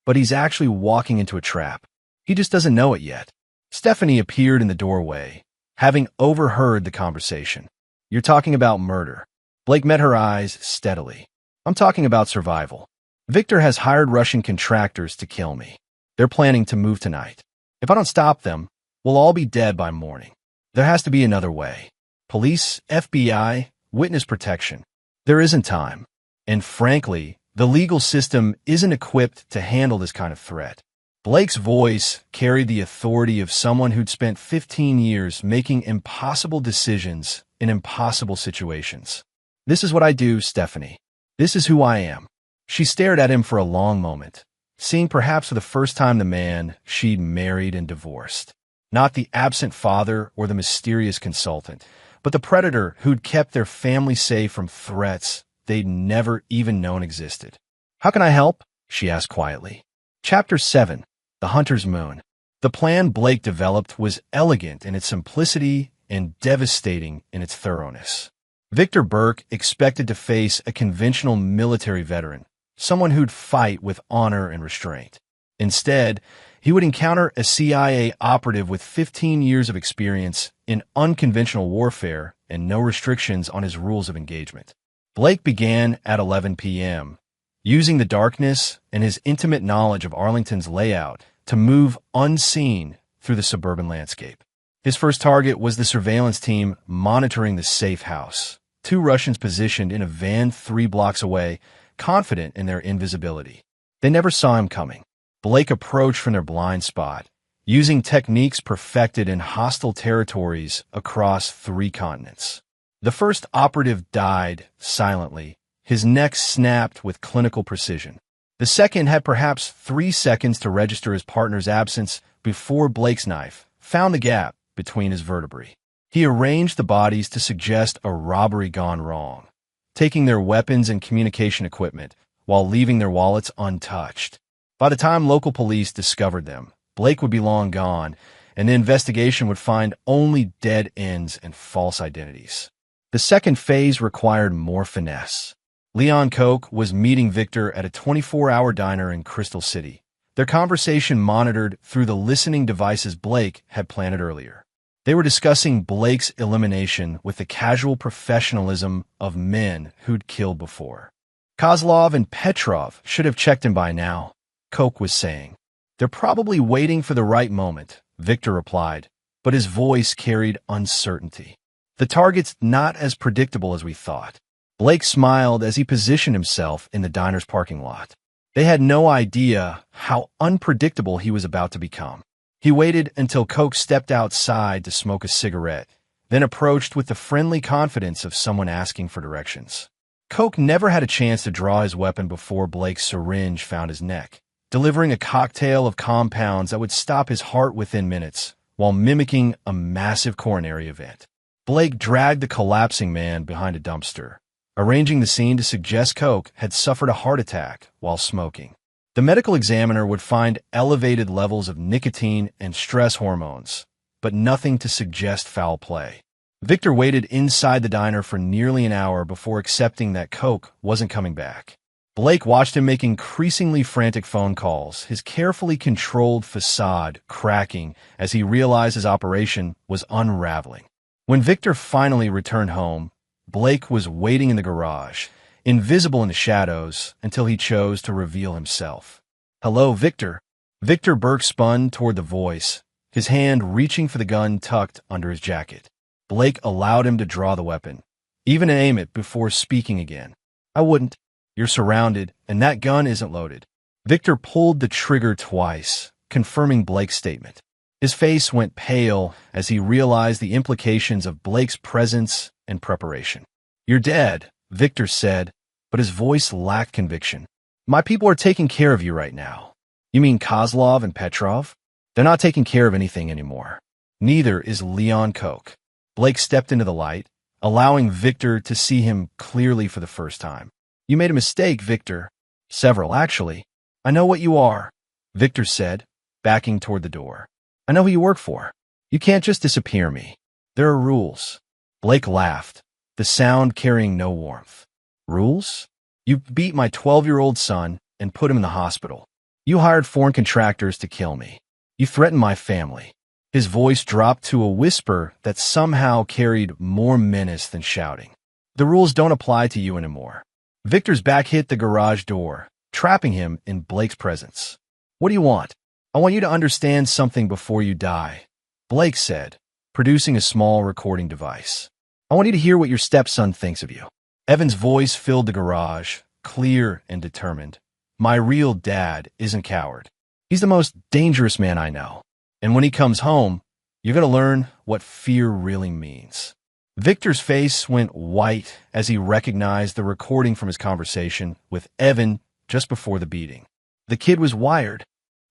but he's actually walking into a trap. He just doesn't know it yet." Stephanie appeared in the doorway, having overheard the conversation. "You're talking about murder." Blake met her eyes steadily. "I'm talking about survival. Victor has hired Russian contractors to kill me. They're planning to move tonight. If I don't stop them, we'll all be dead by morning. There has to be another way. Police, FBI, witness protection. There isn't time. And frankly, the legal system isn't equipped to handle this kind of threat." Blake's voice carried the authority of someone who'd spent 15 years making impossible decisions in impossible situations. "This is what I do, Stephanie. This is who I am." She stared at him for a long moment, seeing perhaps for the first time the man she'd married and divorced. Not the absent father or the mysterious consultant, but the predator who'd kept their family safe from threats they'd never even known existed. "How can I help?" she asked quietly. Chapter 7. The Hunter's Moon. The plan Blake developed was elegant in its simplicity and devastating in its thoroughness. Victor Burke expected to face a conventional military veteran, someone who'd fight with honor and restraint. Instead, he would encounter a CIA operative with 15 years of experience in unconventional warfare and no restrictions on his rules of engagement. Blake began at 11 p.m., using the darkness and his intimate knowledge of Arlington's layout to move unseen through the suburban landscape. His first target was the surveillance team monitoring the safe house, two Russians positioned in a van 3 blocks away, confident in their invisibility. They never saw him coming. Blake approached from their blind spot, using techniques perfected in hostile territories across 3 continents. The first operative died silently, his neck snapped with clinical precision. The second had perhaps 3 seconds to register his partner's absence before Blake's knife found the gap between his vertebrae. He arranged the bodies to suggest a robbery gone wrong, taking their weapons and communication equipment while leaving their wallets untouched. By the time local police discovered them, Blake would be long gone, and the investigation would find only dead ends and false identities. The second phase required more finesse. Leon Koch was meeting Victor at a 24-hour diner in Crystal City, their conversation monitored through the listening devices Blake had planted earlier. They were discussing Blake's elimination with the casual professionalism of men who'd killed before. "Kozlov and Petrov should have checked him by now," Koch was saying. "They're probably waiting for the right moment," Victor replied, but his voice carried uncertainty. "The target's not as predictable as we thought." Blake smiled as he positioned himself in the diner's parking lot. They had no idea how unpredictable he was about to become. He waited until Koch stepped outside to smoke a cigarette, then approached with the friendly confidence of someone asking for directions. Koch never had a chance to draw his weapon before Blake's syringe found his neck, delivering a cocktail of compounds that would stop his heart within minutes, while mimicking a massive coronary event. Blake dragged the collapsing man behind a dumpster, arranging the scene to suggest Koch had suffered a heart attack while smoking. The medical examiner would find elevated levels of nicotine and stress hormones, but nothing to suggest foul play. Victor waited inside the diner for nearly an hour before accepting that Koch wasn't coming back. Blake watched him make increasingly frantic phone calls, his carefully controlled facade cracking as he realized his operation was unraveling. When Victor finally returned home, Blake was waiting in the garage, invisible in the shadows, until he chose to reveal himself. "Hello, Victor." Victor Burke spun toward the voice, his hand reaching for the gun tucked under his jacket. Blake allowed him to draw the weapon, even aim it before speaking again. "I wouldn't. You're surrounded, and that gun isn't loaded." Victor pulled the trigger twice, confirming Blake's statement. His face went pale as he realized the implications of Blake's presence and preparation. "You're dead," Victor said, but his voice lacked conviction. My people are taking care of you right now. You mean Kozlov and Petrov? They're not taking care of anything anymore. Neither is Leon Koch. Blake stepped into the light, allowing Victor to see him clearly for the first time. You made a mistake, Victor. Several, actually. I know what you are, Victor said, backing toward the door. I know who you work for. You can't just disappear me. There are rules. Blake laughed, the sound carrying no warmth. Rules? You beat my 12-year-old son and put him in the hospital. You hired foreign contractors to kill me. You threatened my family. His voice dropped to a whisper that somehow carried more menace than shouting. The rules don't apply to you anymore. Victor's back hit the garage door, trapping him in Blake's presence. What do you want? I want you to understand something before you die, Blake said, producing a small recording device. I want you to hear what your stepson thinks of you. Evan's voice filled the garage, clear and determined. My real dad isn't a coward. He's the most dangerous man I know. And when he comes home, you're going to learn what fear really means. Victor's face went white as he recognized the recording from his conversation with Evan just before the beating. The kid was wired.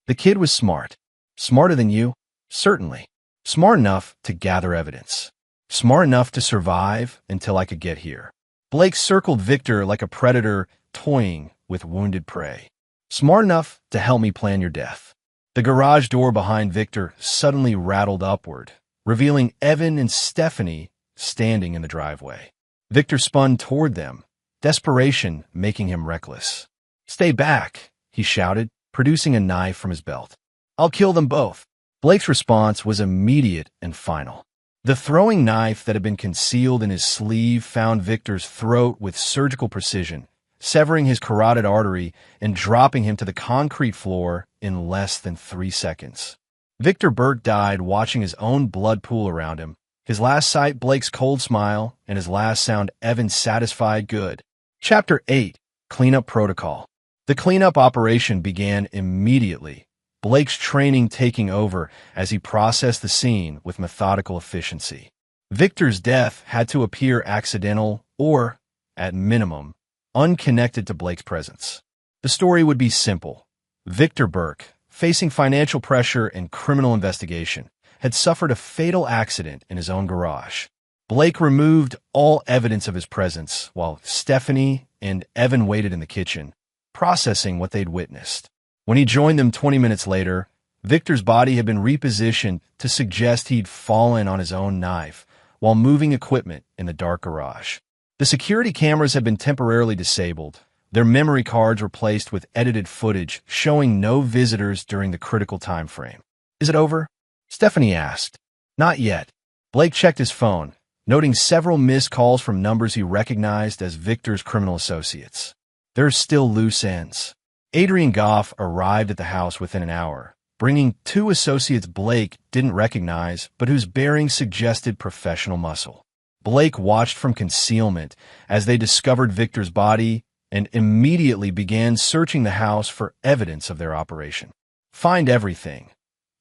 The kid was smart. Smarter than you, certainly. Smart enough to gather evidence. Smart enough to survive until I could get here. Blake circled Victor like a predator toying with wounded prey. Smart enough to help me plan your death. The garage door behind Victor suddenly rattled upward, revealing Evan and Stephanie standing in the driveway. Victor spun toward them, desperation making him reckless. Stay back, he shouted, producing a knife from his belt. I'll kill them both. Blake's response was immediate and final. The throwing knife that had been concealed in his sleeve found Victor's throat with surgical precision, severing his carotid artery and dropping him to the concrete floor in less than 3 seconds. Victor Burke died watching his own blood pool around him, his last sight Blake's cold smile, and his last sound Evan's satisfied good. Chapter 8, Cleanup Protocol. The cleanup operation began immediately, Blake's training taking over as he processed the scene with methodical efficiency. Victor's death had to appear accidental or, at minimum, unconnected to Blake's presence. The story would be simple. Victor Burke, facing financial pressure and criminal investigation, had suffered a fatal accident in his own garage. Blake removed all evidence of his presence while Stephanie and Evan waited in the kitchen, processing what they'd witnessed. When he joined them 20 minutes later, Victor's body had been repositioned to suggest he'd fallen on his own knife while moving equipment in the dark garage. The security cameras had been temporarily disabled, their memory cards replaced with edited footage showing no visitors during the critical time frame. Is it over? Stephanie asked. Not yet. Blake checked his phone, noting several missed calls from numbers he recognized as Victor's criminal associates. There are still loose ends. Adrian Goff arrived at the house within an hour, bringing 2 associates Blake didn't recognize but whose bearings suggested professional muscle. Blake watched from concealment as they discovered Victor's body and immediately began searching the house for evidence of their operation. Find everything,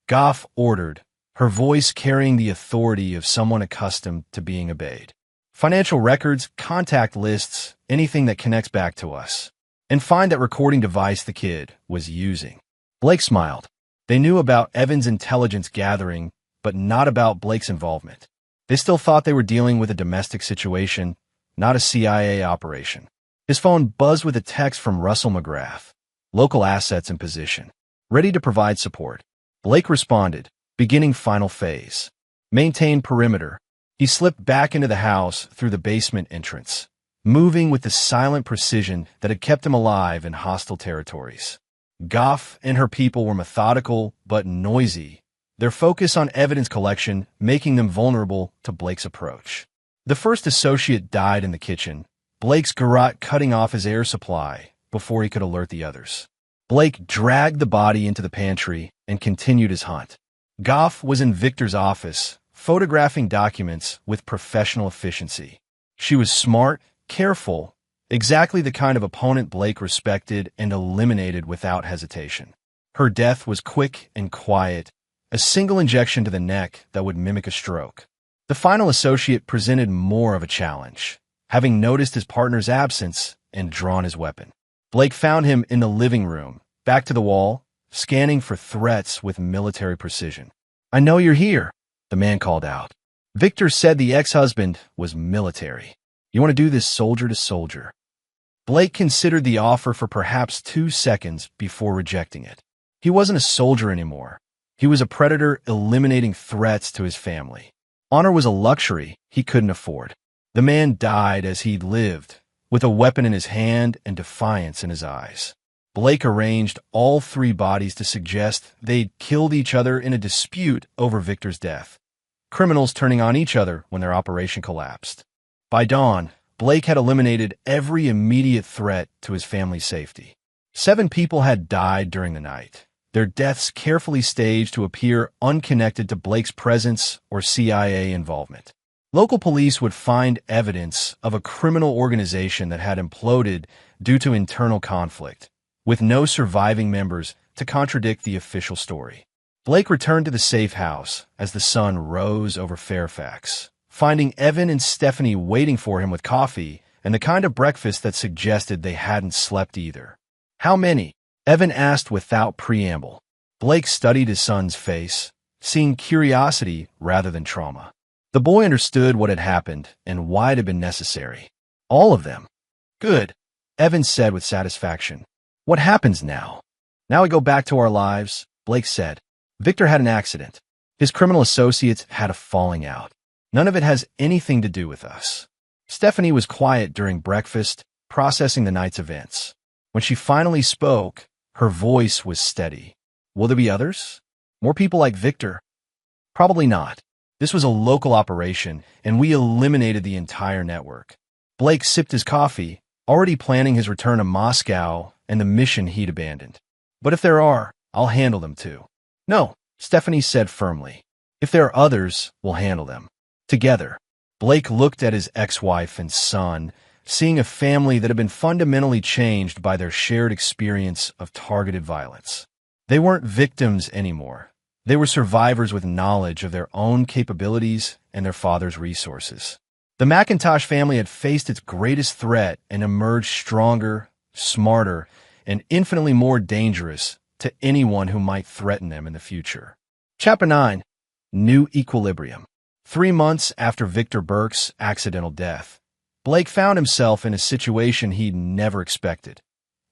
Goff ordered, her voice carrying the authority of someone accustomed to being obeyed. Financial records, contact lists, anything that connects back to us. And find that recording device the kid was using. Blake smiled. They knew about Evan's intelligence gathering, but not about Blake's involvement. They still thought they were dealing with a domestic situation, not a CIA operation. His phone buzzed with a text from Russell McGrath. Local assets in position. Ready to provide support. Blake responded, beginning final phase. Maintain perimeter. He slipped back into the house through the basement entrance, moving with the silent precision that had kept him alive in hostile territories. Goff and her people were methodical but noisy, their focus on evidence collection making them vulnerable to Blake's approach. The first associate died in the kitchen, Blake's garrote cutting off his air supply before he could alert the others. Blake dragged the body into the pantry and continued his hunt. Goff was in Victor's office, photographing documents with professional efficiency. She was smart, careful, exactly the kind of opponent Blake respected and eliminated without hesitation. Her death was quick and quiet, a single injection to the neck that would mimic a stroke. The final associate presented more of a challenge, having noticed his partner's absence and drawn his weapon. Blake found him in the living room, back to the wall, scanning for threats with military precision. "I know you're here," the man called out. Victor said the ex-husband was military. "You want to do this soldier to soldier?" Blake considered the offer for perhaps 2 seconds before rejecting it. He wasn't a soldier anymore. He was a predator eliminating threats to his family. Honor was a luxury he couldn't afford. The man died as he'd lived, with a weapon in his hand and defiance in his eyes. Blake arranged all 3 bodies to suggest they'd killed each other in a dispute over Victor's death, criminals turning on each other when their operation collapsed. By dawn, Blake had eliminated every immediate threat to his family's safety. 7 people had died during the night, their deaths carefully staged to appear unconnected to Blake's presence or CIA involvement. Local police would find evidence of a criminal organization that had imploded due to internal conflict, with no surviving members to contradict the official story. Blake returned to the safe house as the sun rose over Fairfax, finding Evan and Stephanie waiting for him with coffee and the kind of breakfast that suggested they hadn't slept either. "How many?" Evan asked without preamble. Blake studied his son's face, seeing curiosity rather than trauma. The boy understood what had happened and why it had been necessary. "All of them." "Good," Evan said with satisfaction. "What happens now?" "Now we go back to our lives," Blake said. "Victor had an accident. His criminal associates had a falling out. None of it has anything to do with us." Stephanie was quiet during breakfast, processing the night's events. When she finally spoke, her voice was steady. "Will there be others? More people like Victor?" "Probably not. This was a local operation, and we eliminated the entire network." Blake sipped his coffee, already planning his return to Moscow and the mission he'd abandoned. "But if there are, I'll handle them too." "No," Stephanie said firmly. "If there are others, we'll handle them. Together." Blake looked at his ex-wife and son, seeing a family that had been fundamentally changed by their shared experience of targeted violence. They weren't victims anymore. They were survivors with knowledge of their own capabilities and their father's resources. The McIntosh family had faced its greatest threat and emerged stronger, smarter, and infinitely more dangerous to anyone who might threaten them in the future. Chapter 9. New Equilibrium. 3 months after Victor Burke's accidental death, Blake found himself in a situation he'd never expected.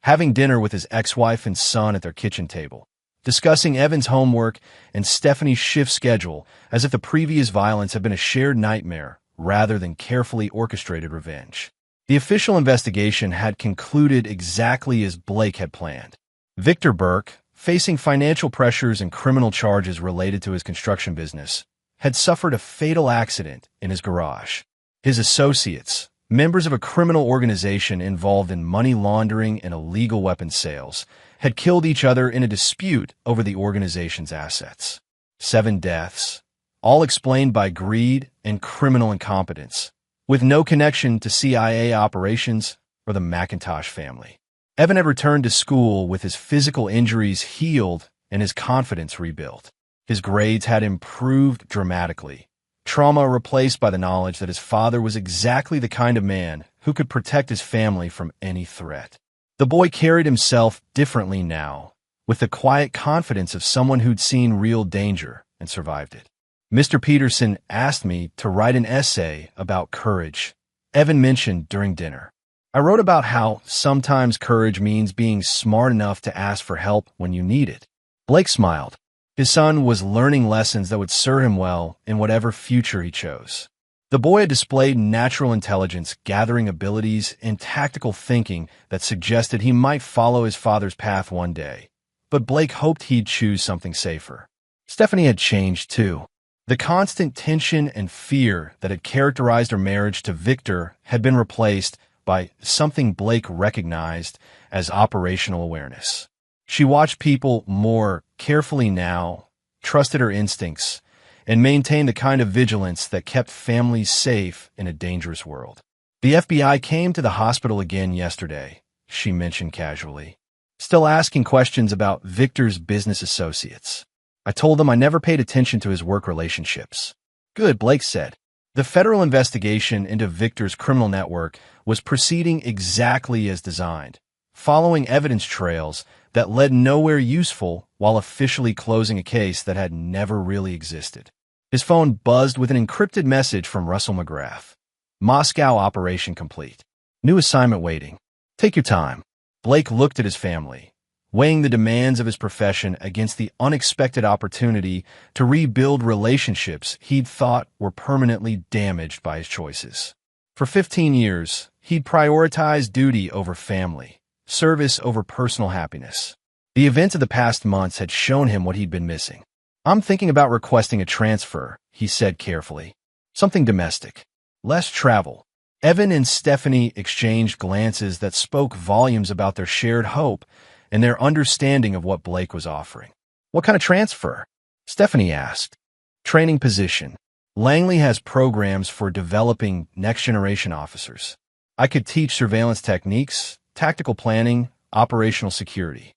Having dinner with his ex-wife and son at their kitchen table, discussing Evan's homework and Stephanie's shift schedule as if the previous violence had been a shared nightmare rather than carefully orchestrated revenge. The official investigation had concluded exactly as Blake had planned. Victor Burke, facing financial pressures and criminal charges related to his construction business, had suffered a fatal accident in his garage. His associates, members of a criminal organization involved in money laundering and illegal weapons sales, had killed each other in a dispute over the organization's assets. 7 deaths, all explained by greed and criminal incompetence, with no connection to CIA operations or the McIntosh family. Evan had returned to school with his physical injuries healed and his confidence rebuilt. His grades had improved dramatically, trauma replaced by the knowledge that his father was exactly the kind of man who could protect his family from any threat. The boy carried himself differently now, with the quiet confidence of someone who'd seen real danger and survived it. "Mr. Peterson asked me to write an essay about courage," Evan mentioned during dinner. "I wrote about how sometimes courage means being smart enough to ask for help when you need it." Blake smiled. His son was learning lessons that would serve him well in whatever future he chose. The boy had displayed natural intelligence, gathering abilities, and tactical thinking that suggested he might follow his father's path one day. But Blake hoped he'd choose something safer. Stephanie had changed too. The constant tension and fear that had characterized her marriage to Victor had been replaced by something Blake recognized as operational awareness. She watched people more carefully now, trusted her instincts, and maintained the kind of vigilance that kept families safe in a dangerous world. "The FBI came to the hospital again yesterday," she mentioned casually, still asking questions about Victor's business associates. "I told them I never paid attention to his work relationships." "Good," Blake said. The federal investigation into Victor's criminal network was proceeding exactly as designed, following evidence trails that led nowhere useful while officially closing a case that had never really existed. His phone buzzed with an encrypted message from Russell McGrath. Moscow operation complete. New assignment waiting. Take your time. Blake looked at his family, weighing the demands of his profession against the unexpected opportunity to rebuild relationships he'd thought were permanently damaged by his choices. For 15 years, he'd prioritized duty over family, service over personal happiness. The events of the past months had shown him what he'd been missing. "I'm thinking about requesting a transfer," he said carefully. "Something domestic. Less travel." Evan and Stephanie exchanged glances that spoke volumes about their shared hope and their understanding of what Blake was offering. "What kind of transfer?" Stephanie asked. "Training position. Langley has programs for developing next-generation officers. I could teach surveillance techniques, tactical planning, operational security."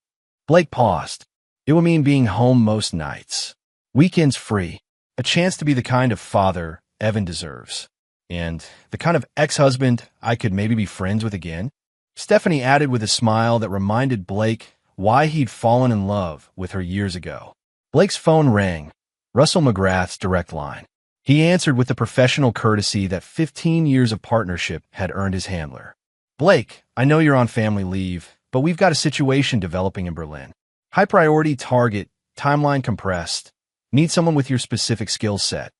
Blake paused. "It would mean being home most nights. Weekends free. A chance to be the kind of father Evan deserves. And the kind of ex-husband I could maybe be friends with again." Stephanie added with a smile that reminded Blake why he'd fallen in love with her years ago. Blake's phone rang. Russell McGrath's direct line. He answered with the professional courtesy that 15 years of partnership had earned his handler. "Blake, I know you're on family leave, but we've got a situation developing in Berlin. High priority target, timeline compressed. Need someone with your specific skill set."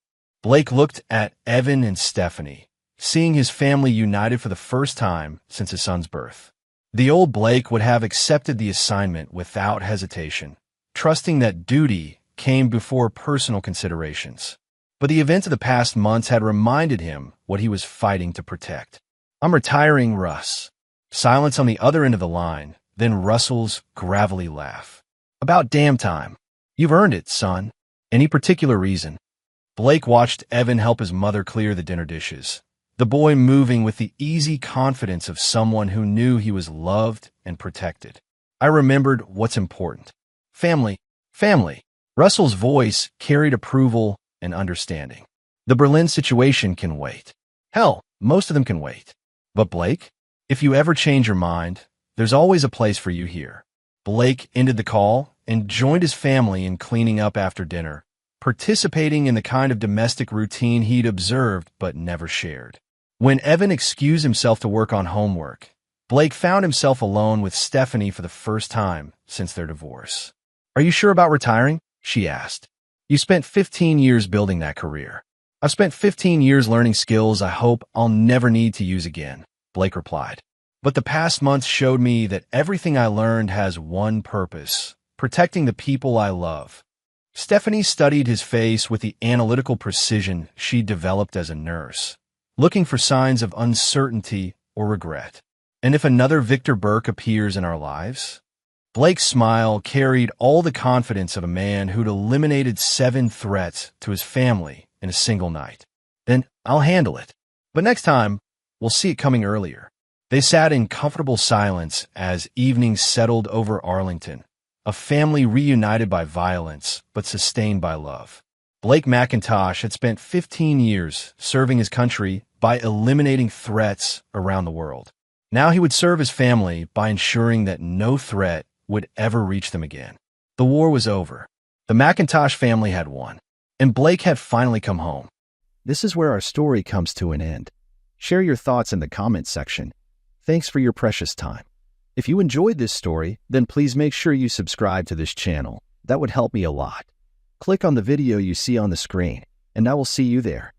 Blake looked at Evan and Stephanie, seeing his family united for the first time since his son's birth. The old Blake would have accepted the assignment without hesitation, trusting that duty came before personal considerations. But the events of the past months had reminded him what he was fighting to protect. "I'm retiring, Russ." Silence on the other end of the line, then Russell's gravelly laugh. "About damn time. You've earned it, son. Any particular reason?" Blake watched Evan help his mother clear the dinner dishes, the boy moving with the easy confidence of someone who knew he was loved and protected. "I remembered what's important. Family. Family." Russell's voice carried approval and understanding. "The Berlin situation can wait. Hell, most of them can wait. But Blake, if you ever change your mind, there's always a place for you here." Blake ended the call and joined his family in cleaning up after dinner, participating in the kind of domestic routine he'd observed but never shared. When Evan excused himself to work on homework, Blake found himself alone with Stephanie for the first time since their divorce. "Are you sure about retiring?" she asked. "You spent 15 years building that career." "I've spent 15 years learning skills I hope I'll never need to use again," Blake replied. "But the past months showed me that everything I learned has one purpose: protecting the people I love." Stephanie studied his face with the analytical precision she developed as a nurse, looking for signs of uncertainty or regret. "And if another Victor Burke appears in our lives?" Blake's smile carried all the confidence of a man who'd eliminated 7 threats to his family in a single night. "Then I'll handle it. But next time, we'll see it coming earlier." They sat in comfortable silence as evening settled over Arlington, a family reunited by violence but sustained by love. Blake McIntosh had spent 15 years serving his country by eliminating threats around the world. Now he would serve his family by ensuring that no threat would ever reach them again. The war was over. The McIntosh family had won, and Blake had finally come home. This is where our story comes to an end. Share your thoughts in the comments section. Thanks for your precious time. If you enjoyed this story, then please make sure you subscribe to this channel. That would help me a lot. Click on the video you see on the screen, and I will see you there.